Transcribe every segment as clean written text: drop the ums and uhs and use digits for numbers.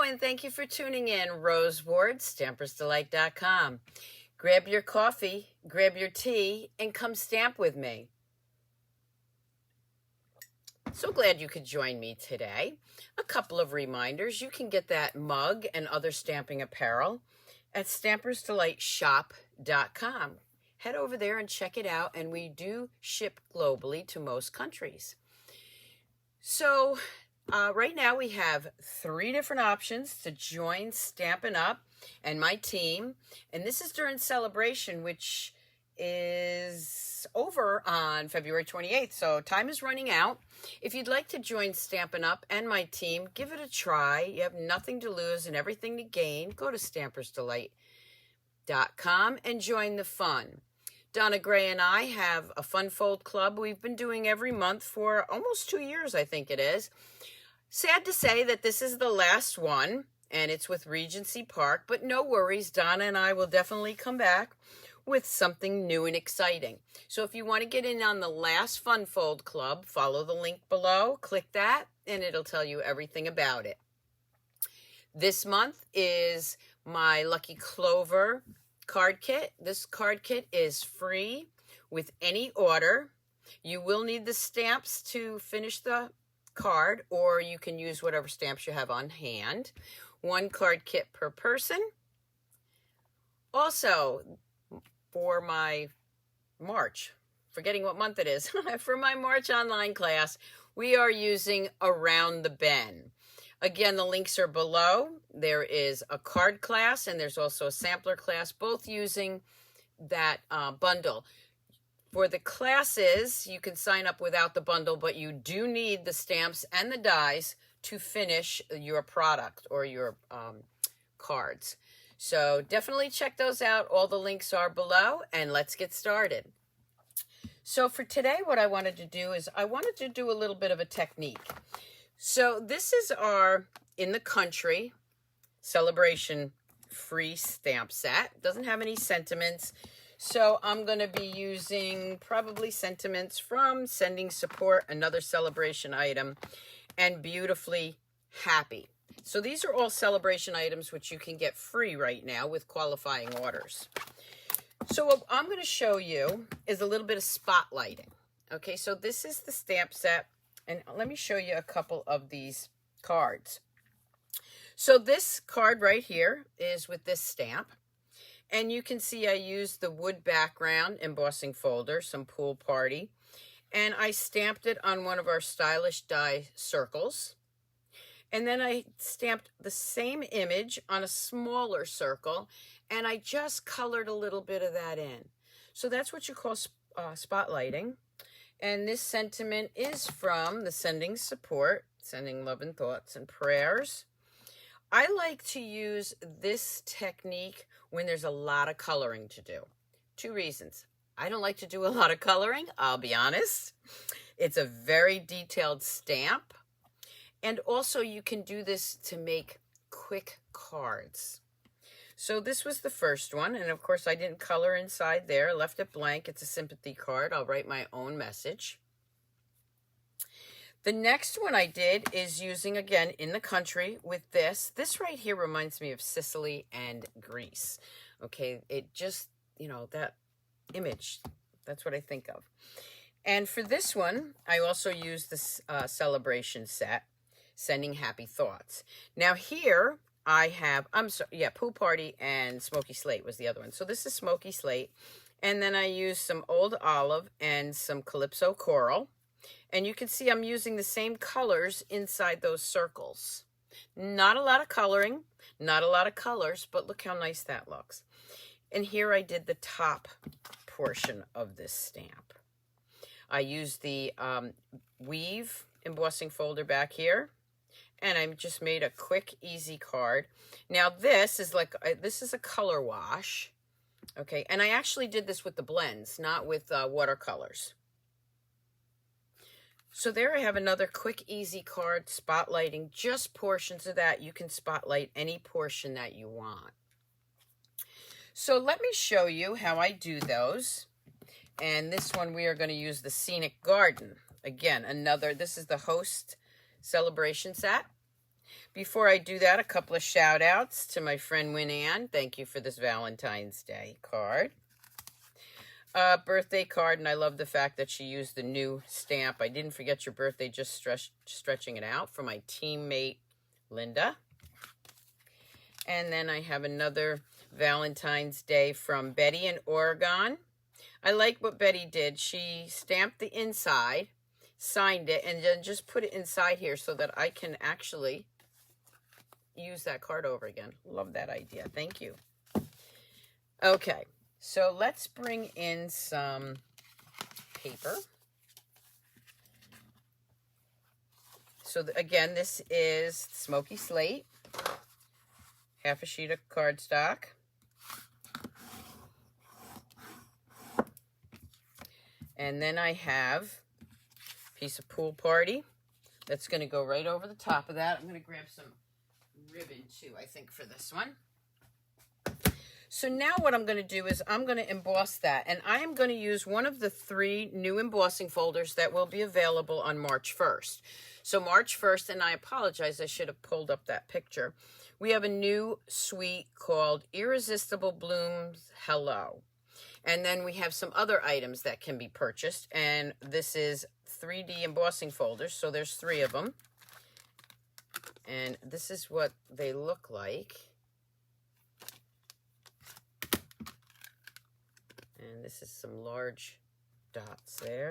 and thank you for tuning in. Rose Ward, Stampersdelight.com. Grab your coffee, grab your tea, and come stamp with me. So glad you could join me today. A couple of reminders. You can get that mug and other stamping apparel at Stampersdelightshop.com. Head over there and check it out, and we do ship globally to most countries. So right now we have 3 different options to join Stampin' Up! And my team. And this is during celebration, which is over on February 28th. So time is running out. If you'd like to join Stampin' Up! And my team, give it a try. You have nothing to lose and everything to gain. Go to Stampersdelight.com and join the fun. Donna Gray and I have a Fun Fold Club we've been doing every month for almost 2 years, I think it is. Sad to say that this is the last one, and it's with Regency Park, but no worries. Donna and I will definitely come back with something new and exciting. So if you want to get in on the last Fun Fold Club, follow the link below, click that, and it'll tell you everything about it. This month is my Lucky Clover card kit. This card kit is free with any order. You will need the stamps to finish the card, or you can use whatever stamps you have on hand. 1 card kit per person. Also, for my March, forgetting what month it is, for my March online class, we are using Around the Bend. Again, the links are below. There is a card class and there's also a sampler class, both using that bundle. For the classes, you can sign up without the bundle, but you do need the stamps and the dies to finish your product or your cards. So definitely check those out. All the links are below, and let's get started. So for today, what I wanted to do is I wanted to do a little bit of a technique. So this is our In the Country Celebration free stamp set. Doesn't have any sentiments. So I'm going to be using probably sentiments from Sending Support, another celebration item, and Beautifully Happy. So these are all celebration items which you can get free right now with qualifying orders. So what I'm going to show you is a little bit of spotlighting. Okay, so this is the stamp set, and let me show you a couple of these cards. So this card right here is with this stamp. And you can see I used the wood background embossing folder, some pool party. And I stamped it on one of our stylish die circles. And then I stamped the same image on a smaller circle. And I just colored a little bit of that in. So that's what you call spotlighting. And this sentiment is from the Sending Support, Sending Love and Thoughts and Prayers. I like to use this technique when there's a lot of coloring to do. 2 reasons. I don't like to do a lot of coloring, I'll be honest. It's a very detailed stamp. And also you can do this to make quick cards. So this was the first one. And of course I didn't color inside there. I left it blank. It's a sympathy card. I'll write my own message. The next one I did is using, again, In the Country with this. This right here reminds me of Sicily and Greece. Okay, it just, you know, that image, that's what I think of. And for this one, I also used this celebration set, Sending Happy Thoughts. Now here I have, Pool Party and Smoky Slate was the other one. So this is Smoky Slate. And then I used some Old Olive and some Calypso Coral. And you can see I'm using the same colors inside those circles. Not a lot of coloring, not a lot of colors, but look how nice that looks. And here I did the top portion of this stamp. I used the Weave embossing folder back here. And I just made a quick, easy card. Now this is a color wash. Okay, and I actually did this with the blends, not with watercolors. So there I have another quick, easy card spotlighting just portions of that. You can spotlight any portion that you want. So let me show you how I do those. And this one we are going to use the Scenic Garden. Again, this is the Host Celebration set. Before I do that, a couple of shout outs to my friend Win Ann. Thank you for this Valentine's Day card. Birthday card, and I love the fact that she used the new stamp. I didn't forget your birthday, just stretching it out, for my teammate Linda. And then I have another Valentine's Day from Betty in Oregon. I like what Betty did. She stamped the inside, signed it, and then just put it inside here so that I can actually use that card over again. Love that idea. Thank you. Okay. So let's bring in some paper. So again, this is Smoky Slate, half a sheet of cardstock. And then I have a piece of Pool Party that's going to go right over the top of that. I'm going to grab some ribbon too, I think, for this one. So now what I'm going to do is I'm going to emboss that, and I am going to use one of the 3 new embossing folders that will be available on March 1st. So March 1st, and I apologize, I should have pulled up that picture. We have a new suite called Irresistible Blooms Hello. And then we have some other items that can be purchased, and this is 3D embossing folders, so there's 3 of them. And this is what they look like. And this is some large dots there.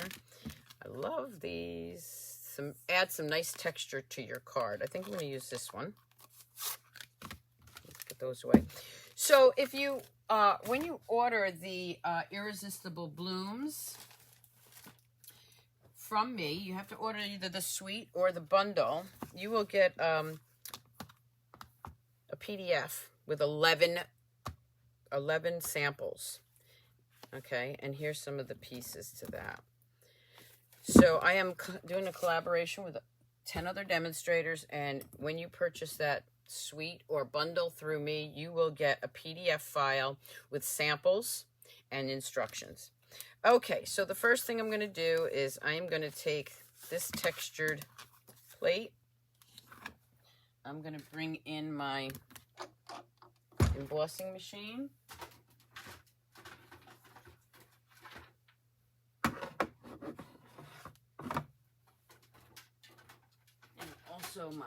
I love these. Add some nice texture to your card. I think I'm going to use this one. Let's put those away. So if you, when you order the Irresistible Blooms from me, you have to order either the suite or the bundle. You will get a PDF with 11 samples. Okay, and here's some of the pieces to that. So I am doing a collaboration with 10 other demonstrators, and when you purchase that suite or bundle through me, you will get a PDF file with samples and instructions. Okay, so the first thing I'm going to do is I am going to take this textured plate. I'm going to bring in my embossing machine. Also my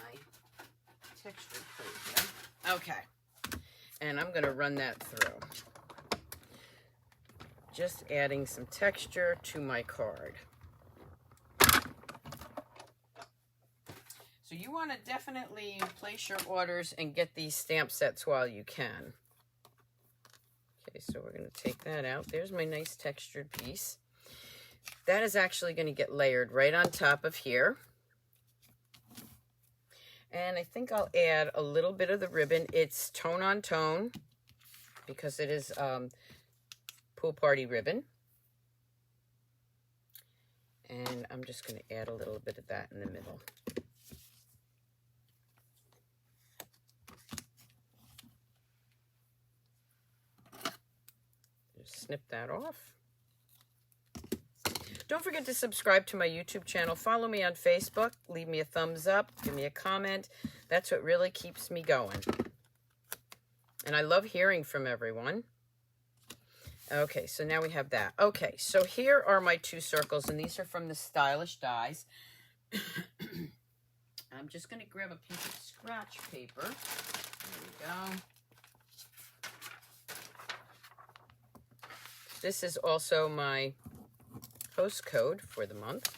textured plate here. Okay. And I'm going to run that through. Just adding some texture to my card. So you want to definitely place your orders and get these stamp sets while you can. Okay, so we're going to take that out. There's my nice textured piece. That is actually going to get layered right on top of here. And I think I'll add a little bit of the ribbon. It's tone on tone because it is Pool Party ribbon. And I'm just going to add a little bit of that in the middle. Just snip that off. Don't forget to subscribe to my YouTube channel. Follow me on Facebook. Leave me a thumbs up. Give me a comment. That's what really keeps me going. And I love hearing from everyone. Okay, so now we have that. Okay, so here are my 2 circles, and these are from the Stylish Dies. I'm just going to grab a piece of scratch paper. There we go. This is also my host code for the month.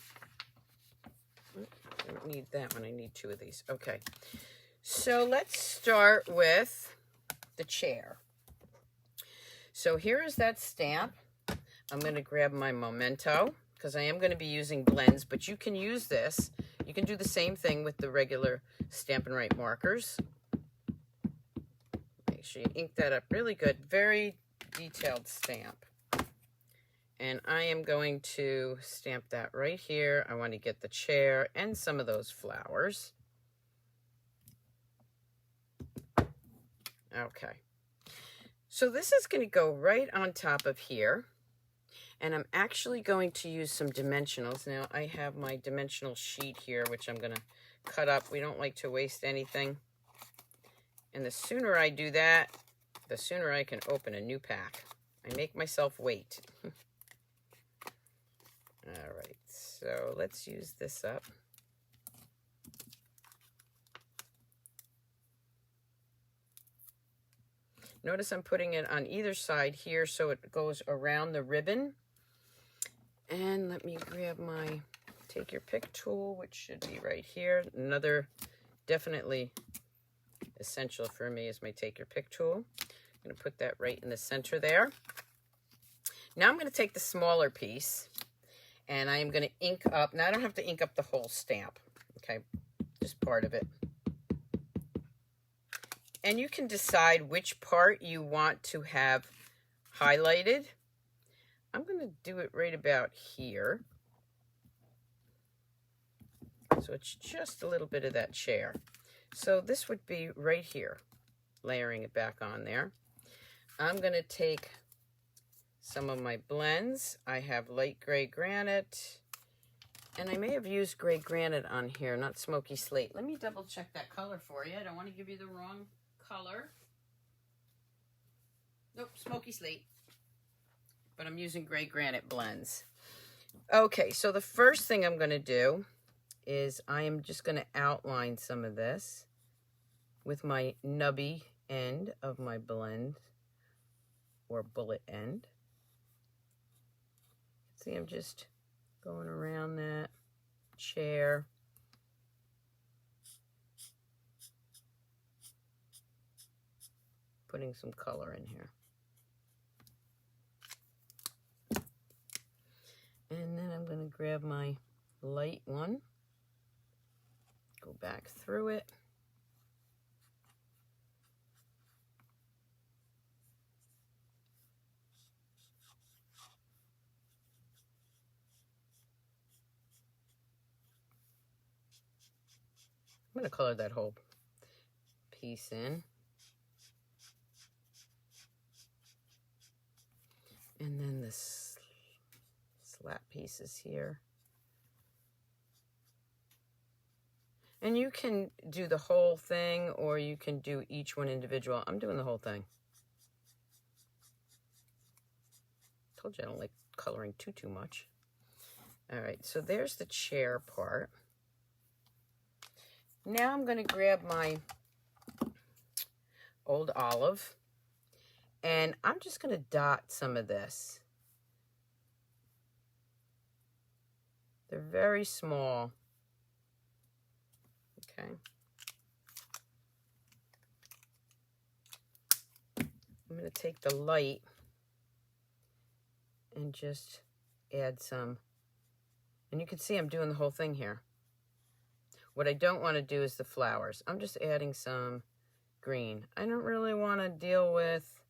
I don't need that one. I need 2 of these. Okay. So let's start with the chair. So here is that stamp. I'm going to grab my Memento because I am going to be using blends, but you can use this. You can do the same thing with the regular Stampin' Write markers. Make sure you ink that up really good. Very detailed stamp. And I am going to stamp that right here. I want to get the chair and some of those flowers. Okay. So this is going to go right on top of here. And I'm actually going to use some dimensionals. Now I have my dimensional sheet here, which I'm going to cut up. We don't like to waste anything. And the sooner I do that, the sooner I can open a new pack. I make myself wait. All right, so let's use this up. Notice I'm putting it on either side here so it goes around the ribbon. And let me grab my take your pick tool, which should be right here. Another definitely essential for me is my take your pick tool. I'm going to put that right in the center there. Now I'm going to take the smaller piece and I am going to ink up. Now I don't have to ink up the whole stamp, okay, just part of it. And you can decide which part you want to have highlighted. I'm going to do it right about here. So it's just a little bit of that chair. So this would be right here, layering it back on there. I'm going to take some of my blends. I have light gray granite, and I may have used gray granite on here, not smoky slate. Let me double check that color for you. I don't want to give you the wrong color. Nope, smoky slate. But I'm using gray granite blends. Okay, so the first thing I'm going to do is I am just going to outline some of this with my nubby end of my blend or bullet end. See, I'm just going around that chair. Putting some color in here. And then I'm going to grab my light one. Go back through it. I'm going to color that whole piece in. And then this slat pieces here. And you can do the whole thing or you can do each one individual. I'm doing the whole thing. Told you I don't like coloring too much. All right, so there's the chair part. Now I'm going to grab my old olive and I'm just going to dot some of this. They're very small. Okay. I'm going to take the light and just add some. And you can see I'm doing the whole thing here. What I don't want to do is the flowers. I'm just adding some green. I don't really want to deal with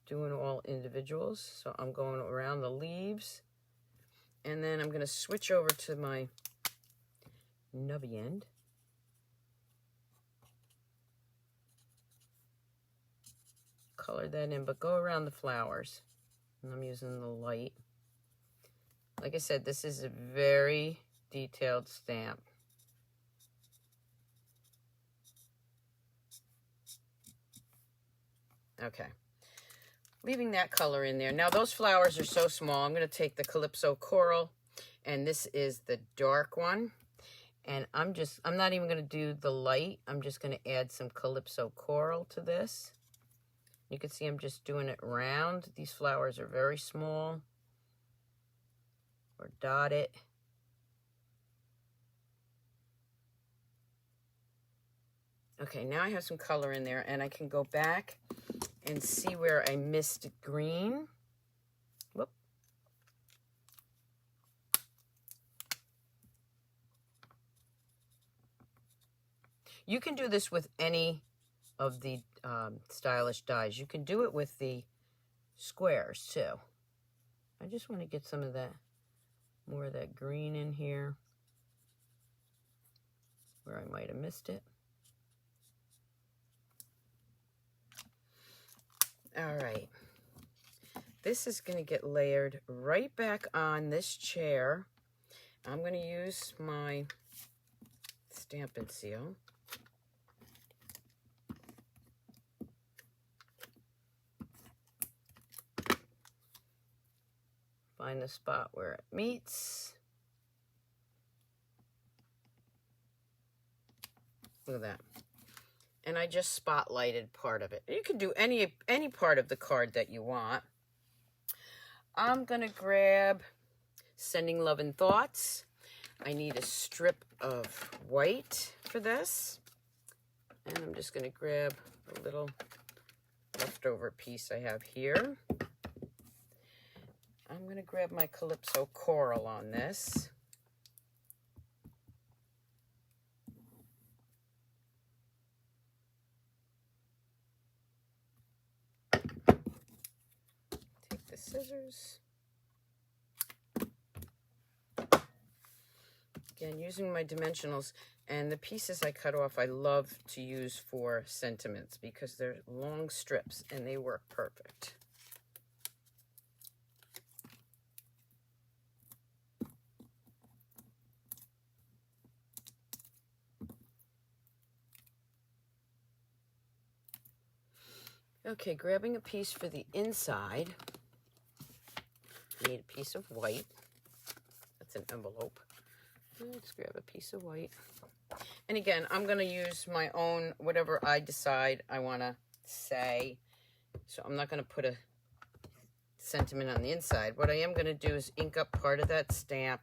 doing all individuals. So I'm going around the leaves. And then I'm going to switch over to my nubby end. Color that in, but go around the flowers. And I'm using the light. Like I said, this is a very detailed stamp. Okay. Leaving that color in there. Now those flowers are so small. I'm going to take the Calypso Coral, and this is the dark one. And I'm not even going to do the light. I'm just going to add some Calypso Coral to this. You can see I'm just doing it round. These flowers are very small. Or dot it. Okay, now I have some color in there, and I can go back and see where I missed green. Whoop. You can do this with any of the stylish dies. You can do it with the squares too. I just want to get some of that, more of that green in here where I might have missed it. All right, this is going to get layered right back on this chair, I'm going to use my Stamp and Seal. Find the spot where it meets. Look at that. And I just spotlighted part of it. You can do any part of the card that you want. I'm going to grab Sending Love and Thoughts. I need a strip of white for this. And I'm just going to grab a little leftover piece I have here. I'm going to grab my Calypso Coral on this. Take the scissors. Again, using my dimensionals, and the pieces I cut off I love to use for sentiments because they're long strips and they work perfect. Okay, grabbing a piece for the inside. Need a piece of white. That's an envelope. Let's grab a piece of white. And again, I'm going to use my own, whatever I decide I want to say. So I'm not going to put a sentiment on the inside. What I am going to do is ink up part of that stamp.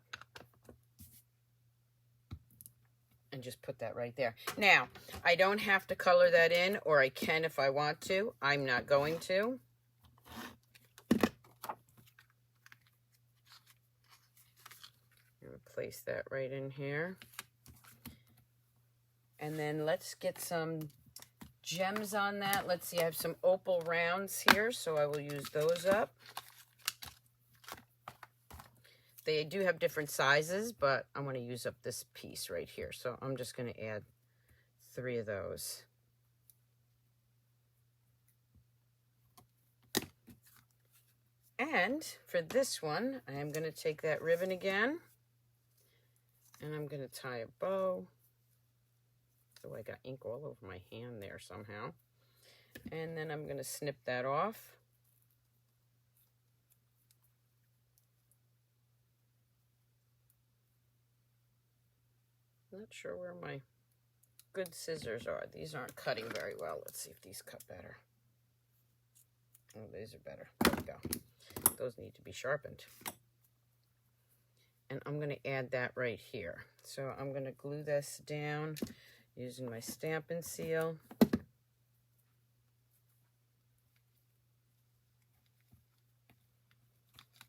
And just put that right there. Now, I don't have to color that in, or I can if I want to. I'm not going to. Place that right in here. And then let's get some gems on that. Let's see, I have some opal rounds here, so I will use those up. They do have different sizes, but I want to use up this piece right here. So I'm just going to add 3 of those. And for this one, I am going to take that ribbon again. And I'm going to tie a bow. Oh, I got ink all over my hand there somehow. And then I'm going to snip that off. Not sure where my good scissors are. These aren't cutting very well. Let's see if these cut better. Oh, these are better. There we go. Those need to be sharpened. And I'm going to add that right here. So I'm going to glue this down using my Stamp and Seal.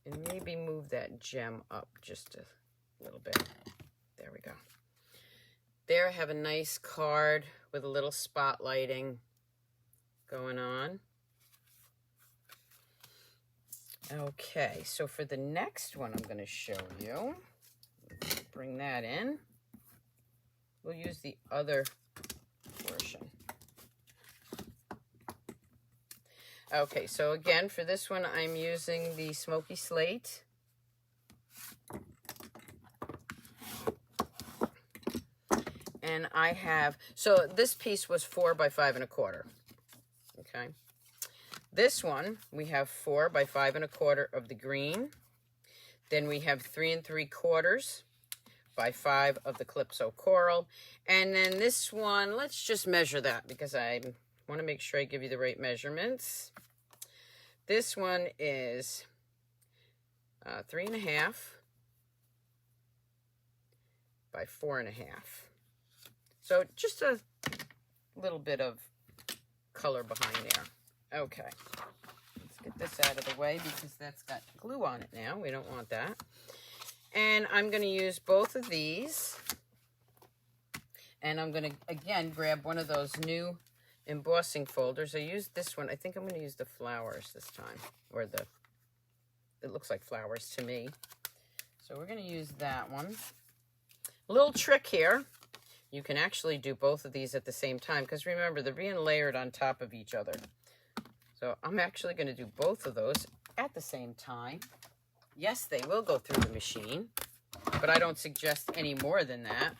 And maybe move that gem up just a little bit. There we go. There I have a nice card with a little spotlighting going on. Okay, so for the next one I'm going to show you, bring that in. We'll use the other portion. Okay, so again, for this one, I'm using the Smoky Slate. And I have, so this piece was 4 by 5 1/4. Okay. This one, we have 4 by 5 1/4 of the green. Then we have 3 3/4 by 5 of the Calypso Coral. And then this one, let's just measure that because I want to make sure I give you the right measurements. This one is 3 1/2 by 4 1/2. So just a little bit of color behind there. Okay, let's get this out of the way because that's got glue on it now. We don't want that. And I'm going to use both of these. And I'm going to, again, grab one of those new embossing folders. I used this one. I think I'm going to use the flowers this time. Or the, it looks like flowers to me. So we're going to use that one. A little trick here. You can actually do both of these at the same time. Because remember, they're being layered on top of each other. So I'm actually going to do both of those at the same time. Yes, they will go through the machine. but I don't suggest any more than that.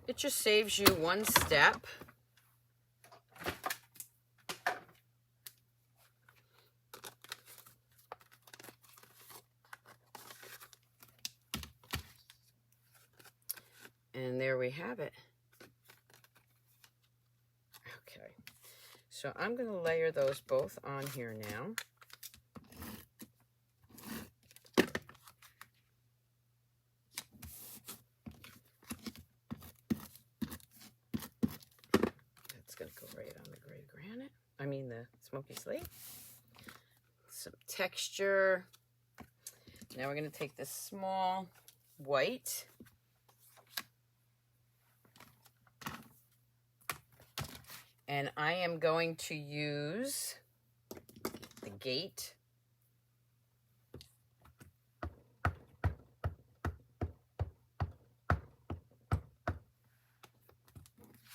It just saves you one step. And there we have it. Okay, so I'm going to layer those both on here now. That's going to go right on the gray granite. I mean the smoky slate. Some texture. Now we're going to take this small white. And I am going to use the gate. Got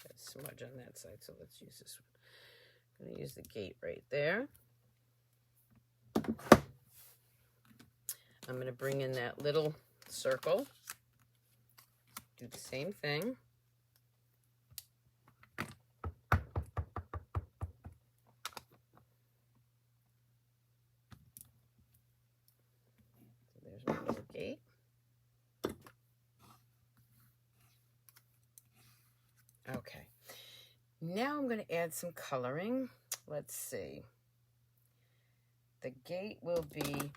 a smudge on that side, so let's use this one. I'm going to use the gate right there. I'm going to bring in that little circle. Do the same thing. Gate. Okay, now I'm going to add some coloring. Let's see. The gate will be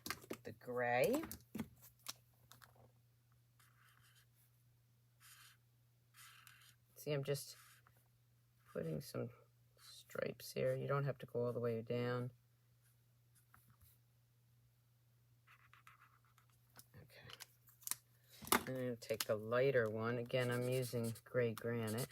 the gray. See, I'm just putting some stripes here. You don't have to go all the way down. I'm going to take the lighter one. Again, I'm using gray granite.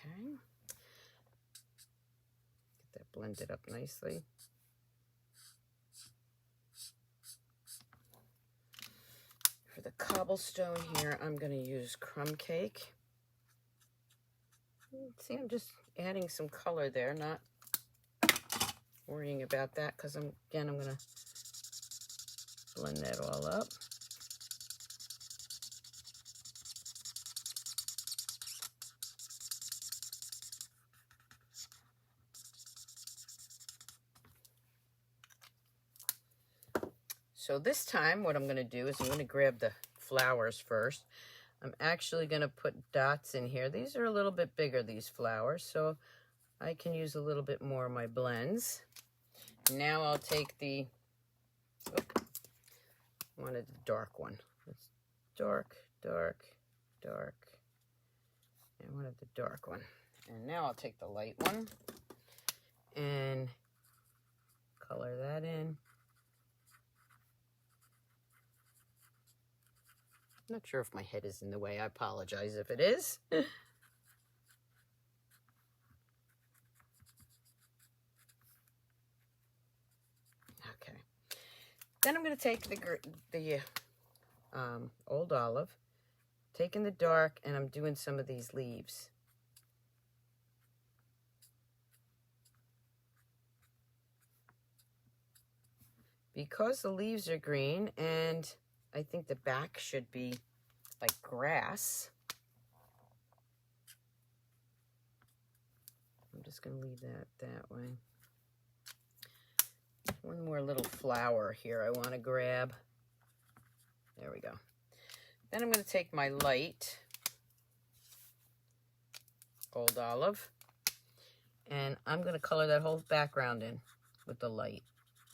Okay. Blend it up nicely. For the cobblestone here, I'm going to use crumb cake. See, I'm just adding some color there, not worrying about that because I'm going to blend that all up. So this time what I'm going to do is I'm going to grab the flowers first. I'm actually going to put dots in here. These are a little bit bigger, these flowers, so I can use a little bit more of my blends. Now I'll take the, I wanted the dark one. It's dark, dark, dark. I wanted the dark one. And now I'll take the light one and color that in. I'm not sure if my head is in the way. I apologize if it is. Okay. Then I'm going to take the old olive, taking the dark, and I'm doing some of these leaves. Because the leaves are green and I think the back should be like grass. I'm just going to leave that way. One more little flower here I want to grab. There we go. Then I'm going to take my light old olive and I'm going to color that whole background in with the light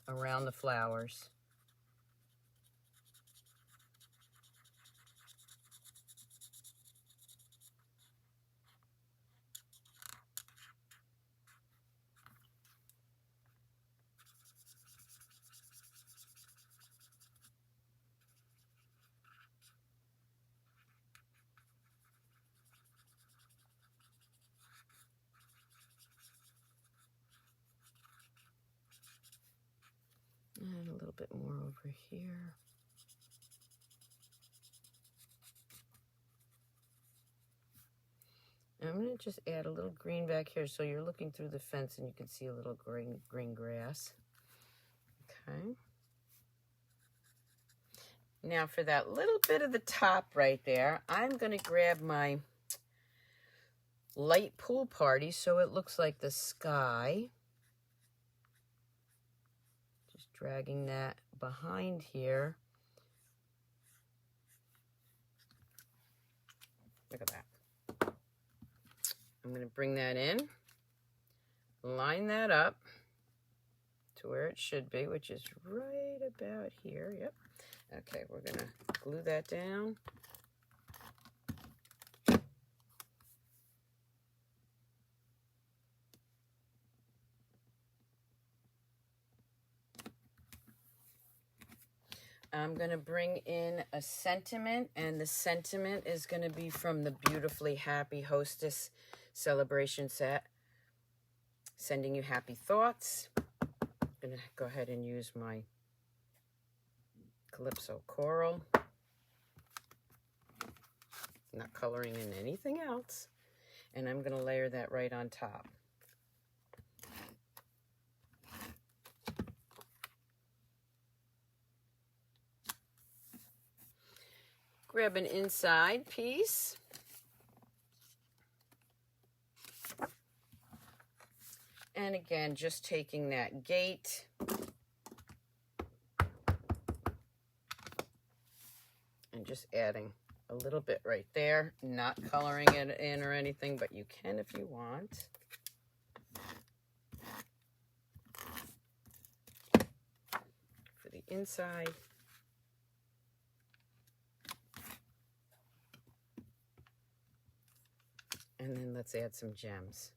around the flowers. bit more over here. And I'm going to just add a little green back here so you're looking through the fence and you can see a little green grass. Okay. Now for that little bit of the top right there, I'm going to grab my light pool party so it looks like the sky. Just dragging that behind here. Look at that. I'm going to bring that in, line that up to where it should be, which is right about here. Yep. Okay, we're going to glue that down. I'm going to bring in a sentiment, and the sentiment is going to be from the Beautifully Happy Hostess celebration set. Sending you happy thoughts. I'm going to go ahead and use my Calypso Coral. Not coloring in anything else. And I'm going to layer that right on top. Grab an inside piece. And again, just taking that gate and just adding a little bit right there, not coloring it in or anything, but you can if you want. For the inside. And then let's add some gems.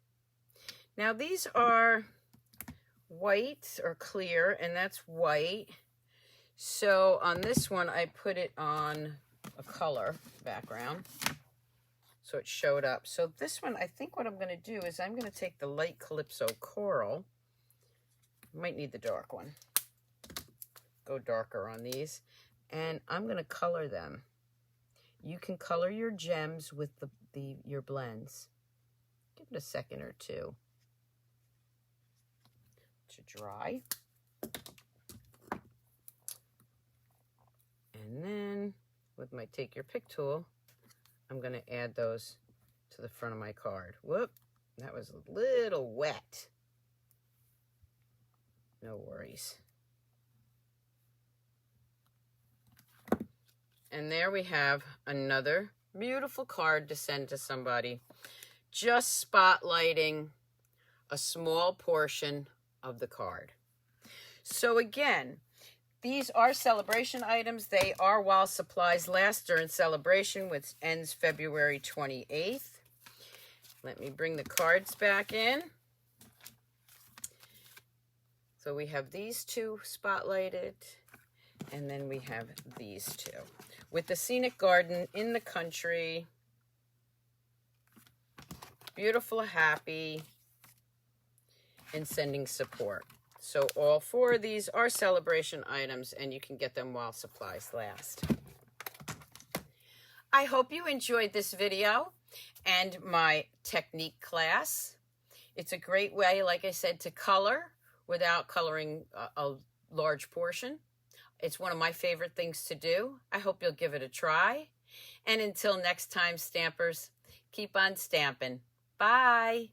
Now these are white or clear, and that's white. So on this one, I put it on a color background. So it showed up. So this one, I think what I'm going to do is I'm going to take the light Calypso Coral. Might need the dark one. Go darker on these. And I'm going to color them. You can color your gems with your blends. Give it a second or two to dry. And then with my Take Your Pick tool, I'm going to add those to the front of my card. Whoop, that was a little wet. No worries. And there we have another beautiful card to send to somebody. Just spotlighting a small portion of the card. So again, these are celebration items. They are while supplies last during celebration, which ends February 28th. Let me bring the cards back in. So we have these two spotlighted, and then we have these two. With the scenic garden in the country, beautiful, happy, and sending support. So all four of these are celebration items, and you can get them while supplies last. I hope you enjoyed this video and my technique class. It's a great way, like I said, to color without coloring a large portion. It's one of my favorite things to do. I hope you'll give it a try. And until next time, Stampers, keep on stamping. Bye.